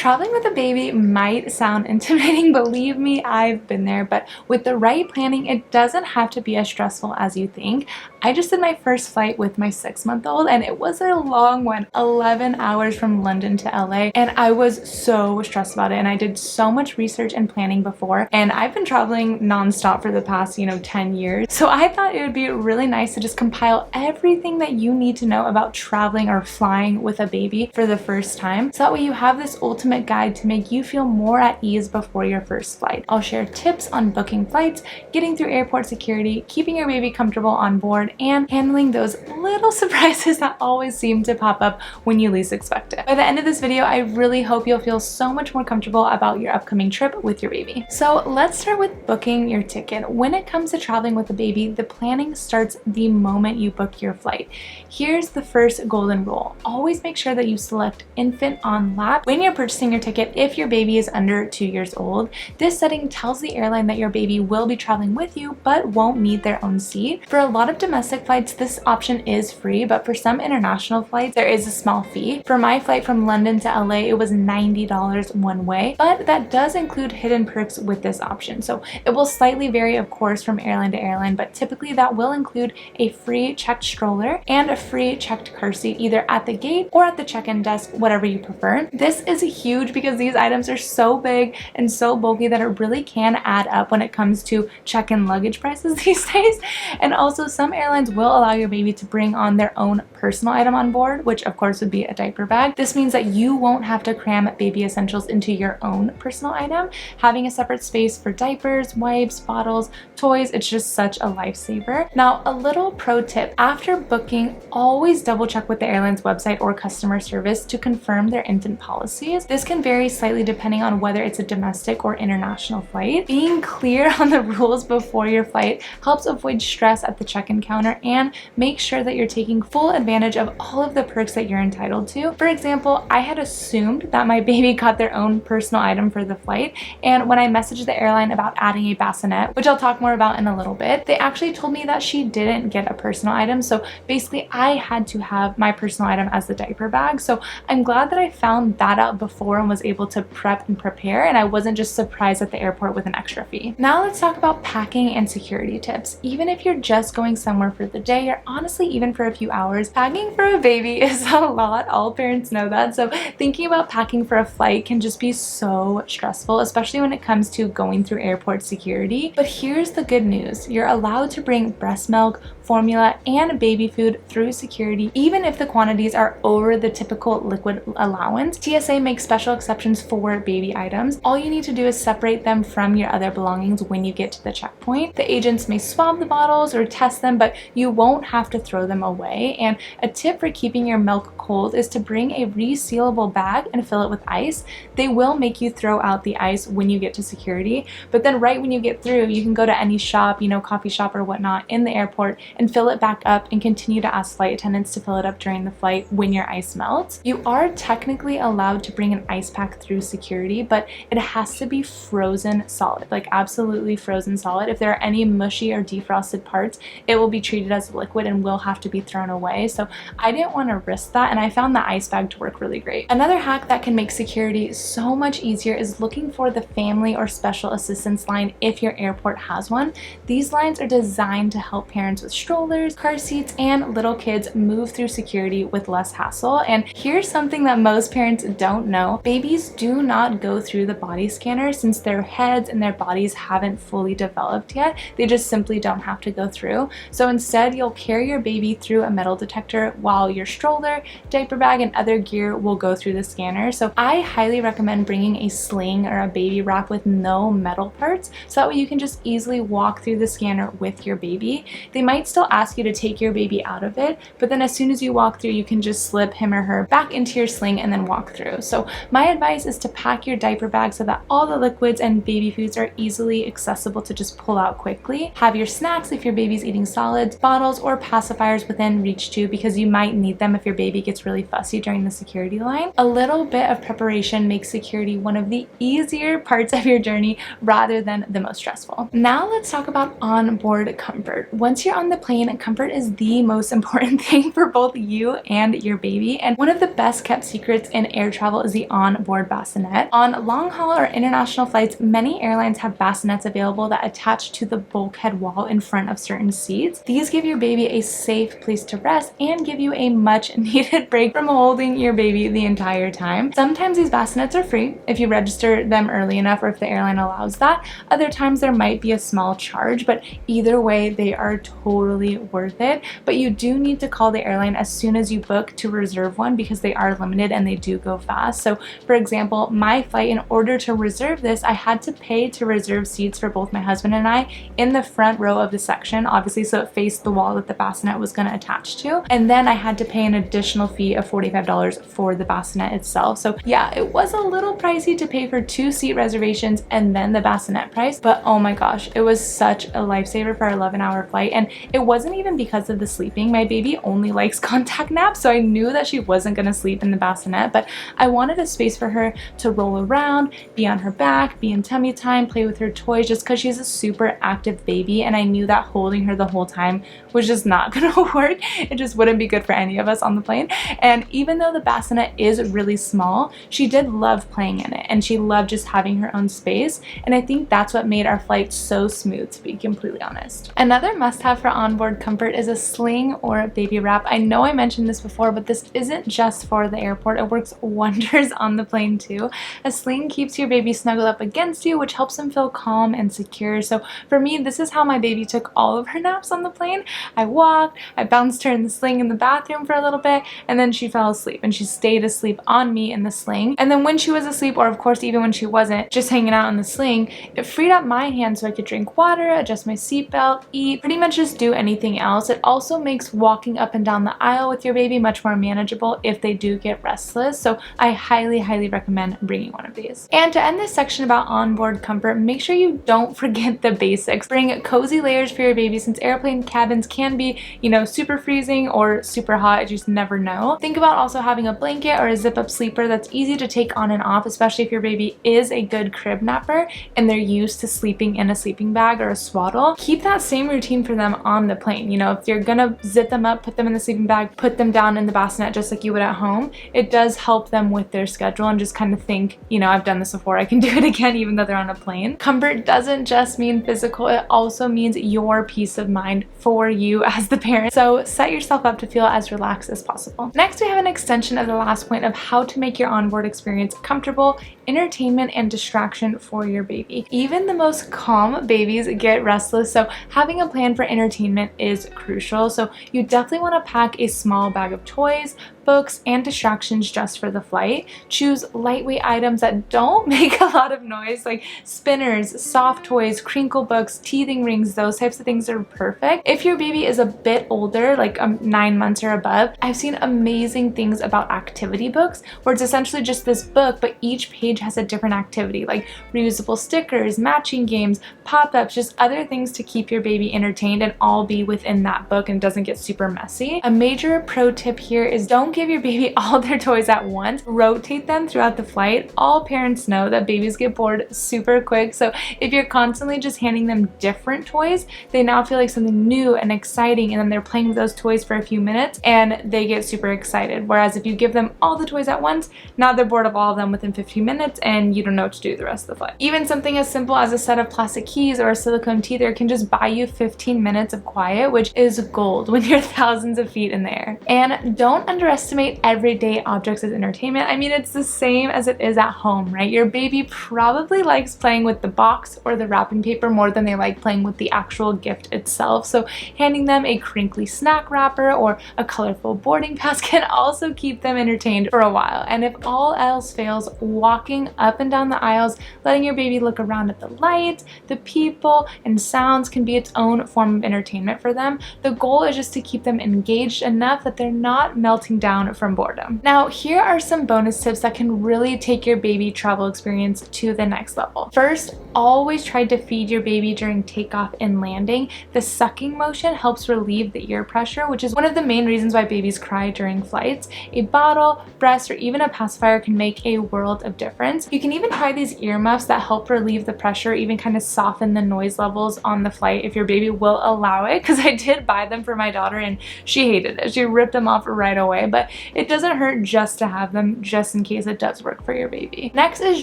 Traveling with a baby might sound intimidating, believe me, I've been there, but with the right planning, it doesn't have to be as stressful as you think. I just did my first flight with my 6-month-old and it was a long one, 11 hours from London to LA, and I was so stressed about it, and I did so much research and planning before, and I've been traveling nonstop for the past 10 years, so I thought it would be really nice to just compile everything that you need to know about traveling or flying with a baby for the first time, so that way you have this ultimate guide to make you feel more at ease before your first flight. I'll share tips on booking flights, getting through airport security, keeping your baby comfortable on board, and handling those little surprises that always seem to pop up when you least expect it. By the end of this video, I really hope you'll feel so much more comfortable about your upcoming trip with your baby. So let's start with booking your ticket. When it comes to traveling with a baby, the planning starts the moment you book your flight. Here's the first golden rule. Always make sure that you select infant on lap when you're purchasing your ticket if your baby is under 2 years old. This setting tells the airline that your baby will be traveling with you but won't need their own seat. For a lot of domestic flights, this option is free, but for some international flights, there is a small fee. For my flight from London to LA, it was $90 one way, but that does include hidden perks with this option. So it will slightly vary, of course, from airline to airline, but typically that will include a free checked stroller and a free checked car seat either at the gate or at the check-in desk, whatever you prefer. This is huge because these items are so big and so bulky that it really can add up when it comes to check-in luggage prices these days. And also, some airlines will allow your baby to bring on their own personal item on board, which of course would be a diaper bag. This means that you won't have to cram baby essentials into your own personal item. Having a separate space for diapers, wipes, bottles, toys, it's just such a lifesaver. Now, a little pro tip: after booking, always double check with the airline's website or customer service to confirm their infant policies. This can vary slightly depending on whether it's a domestic or international flight. Being clear on the rules before your flight helps avoid stress at the check-in counter and make sure that you're taking full advantage of all of the perks that you're entitled to. For example, I had assumed that my baby got their own personal item for the flight, and when I messaged the airline about adding a bassinet, which I'll talk more about in a little bit, they actually told me that she didn't get a personal item, so basically I had to have my personal item as the diaper bag. So I'm glad that I found that out before and was able to prep and prepare, and I wasn't just surprised at the airport with an extra fee. Now let's talk about packing and security tips. Even if you're just going somewhere for the day, or honestly even for a few hours, packing for a baby is a lot. All parents know that. So thinking about packing for a flight can just be so stressful, especially when it comes to going through airport security. But here's the good news. You're allowed to bring breast milk, formula, and baby food through security, even if the quantities are over the typical liquid allowance. TSA makes special exceptions for baby items. All you need to do is separate them from your other belongings when you get to the checkpoint. The agents may swab the bottles or test them, but you won't have to throw them away. And a tip for keeping your milk cold is to bring a resealable bag and fill it with ice. They will make you throw out the ice when you get to security, but then right when you get through, you can go to any shop, coffee shop or whatnot in the airport and fill it back up and continue to ask flight attendants to fill it up during the flight when your ice melts. You are technically allowed to bring an ice pack through security, but it has to be frozen solid, like absolutely frozen solid. If there are any mushy or defrosted parts, it will be treated as liquid and will have to be thrown away. So I didn't want to risk that, and I found the ice bag to work really great. Another hack that can make security so much easier is looking for the family or special assistance line if your airport has one. These lines are designed to help parents with strollers, car seats, and little kids move through security with less hassle. And here's something that most parents don't know. Babies do not go through the body scanner since their heads and their bodies haven't fully developed yet. They just simply don't have to go through. So instead, you'll carry your baby through a metal detector while your stroller, diaper bag, and other gear will go through the scanner. So I highly recommend bringing a sling or a baby wrap with no metal parts, so that way you can just easily walk through the scanner with your baby. They might still ask you to take your baby out of it, but then as soon as you walk through, you can just slip him or her back into your sling and then walk through. So my advice is to pack your diaper bag so that all the liquids and baby foods are easily accessible to just pull out quickly. Have your snacks if your baby's eating solids, bottles, or pacifiers within reach too, because you might need them if your baby gets really fussy during the security line. A little bit of preparation makes security one of the easier parts of your journey rather than the most stressful. Now let's talk about onboard comfort. Once you're on the plane, comfort is the most important thing for both you and your baby, and one of the best kept secrets in air travel is the onboard bassinet. On long haul or international flights, many airlines have bassinets available that attach to the bulkhead wall in front of certain seats. These give your baby a safe place to rest and give you a much needed break from holding your baby the entire time. Sometimes these bassinets are free if you register them early enough or if the airline allows that. Other times there might be a small charge, but either way they are totally worth it. But you do need to call the airline as soon as you book to reserve one because they are limited and they do go fast. So for example, my flight, in order to reserve this, I had to pay to reserve seats for both my husband and I in the front row of the section, obviously, so it faced the wall that the bassinet was going to attach to. And then I had to pay an additional fee of $45 for the bassinet itself. So yeah, it was a little pricey to pay for 2 seat reservations and then the bassinet price, but oh my gosh, it was such a lifesaver for our 11-hour flight. And it wasn't even because of the sleeping. My baby only likes contact naps, so I knew that she wasn't going to sleep in the bassinet, but I wanted a space for her to roll around, be on her back, be in tummy time, play with her toys, just because she's a super active baby, and I knew that holding her the whole time was just not gonna work. It just wouldn't be good for any of us on the plane. And even though the bassinet is really small, she did love playing in it and she loved just having her own space, and I think that's what made our flight so smooth, to be completely honest. Another must-have for onboard comfort is a sling or a baby wrap. I know I mentioned this before, but this isn't just for the airport. It works wonders on the plane too. A sling keeps your baby snuggled up against you, which helps them feel calm and secure. So for me, this is how my baby took all of her naps on the plane. I walked, I bounced her in the sling in the bathroom for a little bit, and then she fell asleep and she stayed asleep on me in the sling. And then when she was asleep, or of course even when she wasn't, just hanging out in the sling, it freed up my hands so I could drink water, adjust my seatbelt, eat, pretty much just do anything else. It also makes walking up and down the aisle with your baby much more manageable if they do get restless. So I highly recommend bringing one of these. And to end this section about onboard comfort, make sure you don't forget the basics. Bring cozy layers for your baby, since airplane cabins can be, you know, super freezing or super hot. You just never know. Think about also having a blanket or a zip-up sleeper that's easy to take on and off, especially if your baby is a good crib napper and they're used to sleeping in a sleeping bag or a swaddle. Keep that same routine for them on the plane. You know, if you're gonna zip them up, put them in the sleeping bag, put them down in the bassinet just like you would at home, it does help them with their schedule and just kind of think, you know, I've done this before, I can do it again even though they're on a plane. Comfort doesn't just mean physical, it also means your peace of mind for you as the parent. So set yourself up to feel as relaxed as possible. Next, we have an extension of the last point of how to make your onboard experience comfortable, entertainment, and distraction for your baby. Even the most calm babies get restless, so having a plan for entertainment is crucial. So you definitely want to pack a small bag of toys, books, and distractions just for the flight. Choose lightweight items that don't make a lot of noise, like spinners, soft toys, crinkle books, teething rings. Those types of things are perfect. If your baby is a bit older, like 9 months or above, I've seen amazing things about activity books where it's essentially just this book, but each page has a different activity, like reusable stickers, matching games, pop-ups, just other things to keep your baby entertained, and all be within that book and doesn't get super messy. A major pro tip here is don't give your baby all their toys at once. Rotate them throughout the flight. All parents know that babies get bored super quick, so if you're constantly just handing them different toys, they now feel like something new and exciting, and then they're playing with those toys for a few minutes and they get super excited. Whereas if you give them all the toys at once, now they're bored of all of them within 15 minutes and you don't know what to do the rest of the flight. Even something as simple as a set of plastic keys or a silicone teether can just buy you 15 minutes of quiet, which is gold when you're thousands of feet in the air. And don't underestimate everyday objects as entertainment. I mean, it's the same as it is at home, right? Your baby probably likes playing with the box or the wrapping paper more than they like playing with the actual gift itself. So handing them a crinkly snack wrapper or a colorful boarding pass can also keep them entertained for a while. And if all else fails, walking up and down the aisles, letting your baby look around at the lights, the people, and sounds can be its own form of entertainment for them. The goal is just to keep them engaged enough that they're not melting down from boredom. Now, here are some bonus tips that can really take your baby travel experience to the next level. First, always try to feed your baby during takeoff and landing. The sucking motion helps relieve the ear pressure, which is one of the main reasons why babies cry during flights. A bottle, breast, or even a pacifier can make a world of difference. You can even try these earmuffs that help relieve the pressure, even kind of soften the noise levels on the flight if your baby will allow it, because I did buy them for my daughter and she hated it. She ripped them off right away. But but it doesn't hurt just to have them, just in case it does work for your baby. Next is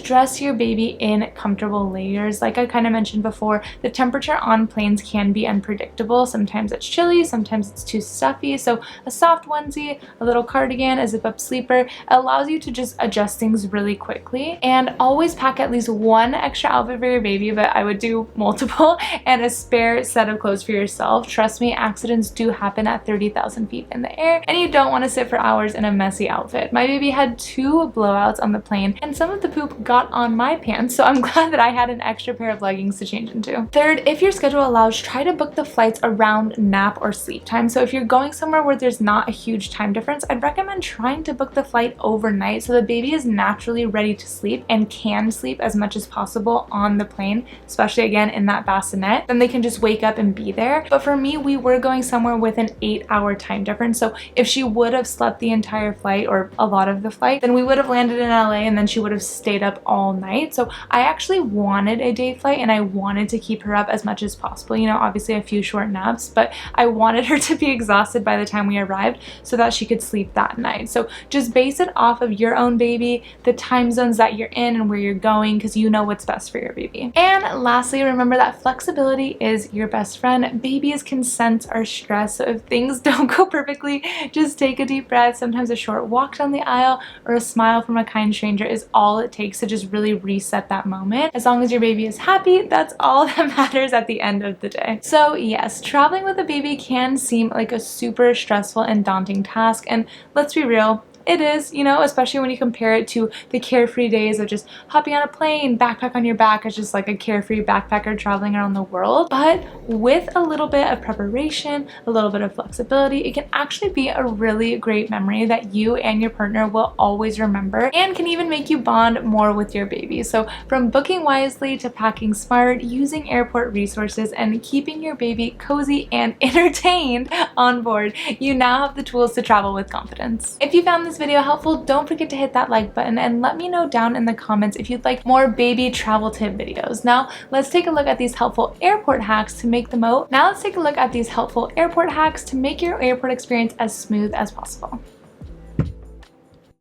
dress your baby in comfortable layers. Like I kind of mentioned before, the temperature on planes can be unpredictable. Sometimes it's chilly, sometimes it's too stuffy, so a soft onesie, a little cardigan, a zip-up sleeper allows you to just adjust things really quickly. And always pack at least one extra outfit for your baby, but I would do multiple, and a spare set of clothes for yourself. Trust me, accidents do happen at 30,000 feet in the air, and you don't want to sit for hours in a messy outfit. My baby had 2 blowouts on the plane, and some of the poop got on my pants, so I'm glad that I had an extra pair of leggings to change into. Third, if your schedule allows, try to book the flights around nap or sleep time. So if you're going somewhere where there's not a huge time difference, I'd recommend trying to book the flight overnight so the baby is naturally ready to sleep and can sleep as much as possible on the plane, especially again in that bassinet. Then they can just wake up and be there. But for me, we were going somewhere with an 8-hour time difference. So if she would have slept the entire flight or a lot of the flight, then we would have landed in LA and then she would have stayed up all night. So I actually wanted a day flight and I wanted to keep her up as much as possible. You know, obviously a few short naps, but I wanted her to be exhausted by the time we arrived so that she could sleep that night. So just base it off of your own baby, the time zones that you're in and where you're going, because you know what's best for your baby. And lastly, remember that flexibility is your best friend. Babies can sense our stress, so if things don't go perfectly, just take a deep breath. Sometimes a short walk down the aisle or a smile from a kind stranger is all it takes to just really reset that moment. As long as your baby is happy, that's all that matters at the end of the day. So yes, traveling with a baby can seem like a super stressful and daunting task, and let's be real, it is, you know, especially when you compare it to the carefree days of just hopping on a plane, backpack on your back as just like a carefree backpacker traveling around the world. But with a little bit of preparation, a little bit of flexibility, it can actually be a really great memory that you and your partner will always remember and can even make you bond more with your baby. So from booking wisely to packing smart, using airport resources, and keeping your baby cozy and entertained on board, you now have the tools to travel with confidence. If you found this video helpful, don't forget to hit that like button and let me know down in the comments if you'd like more baby travel tip videos. Now let's take a look at these helpful airport hacks to make your airport experience as smooth as possible.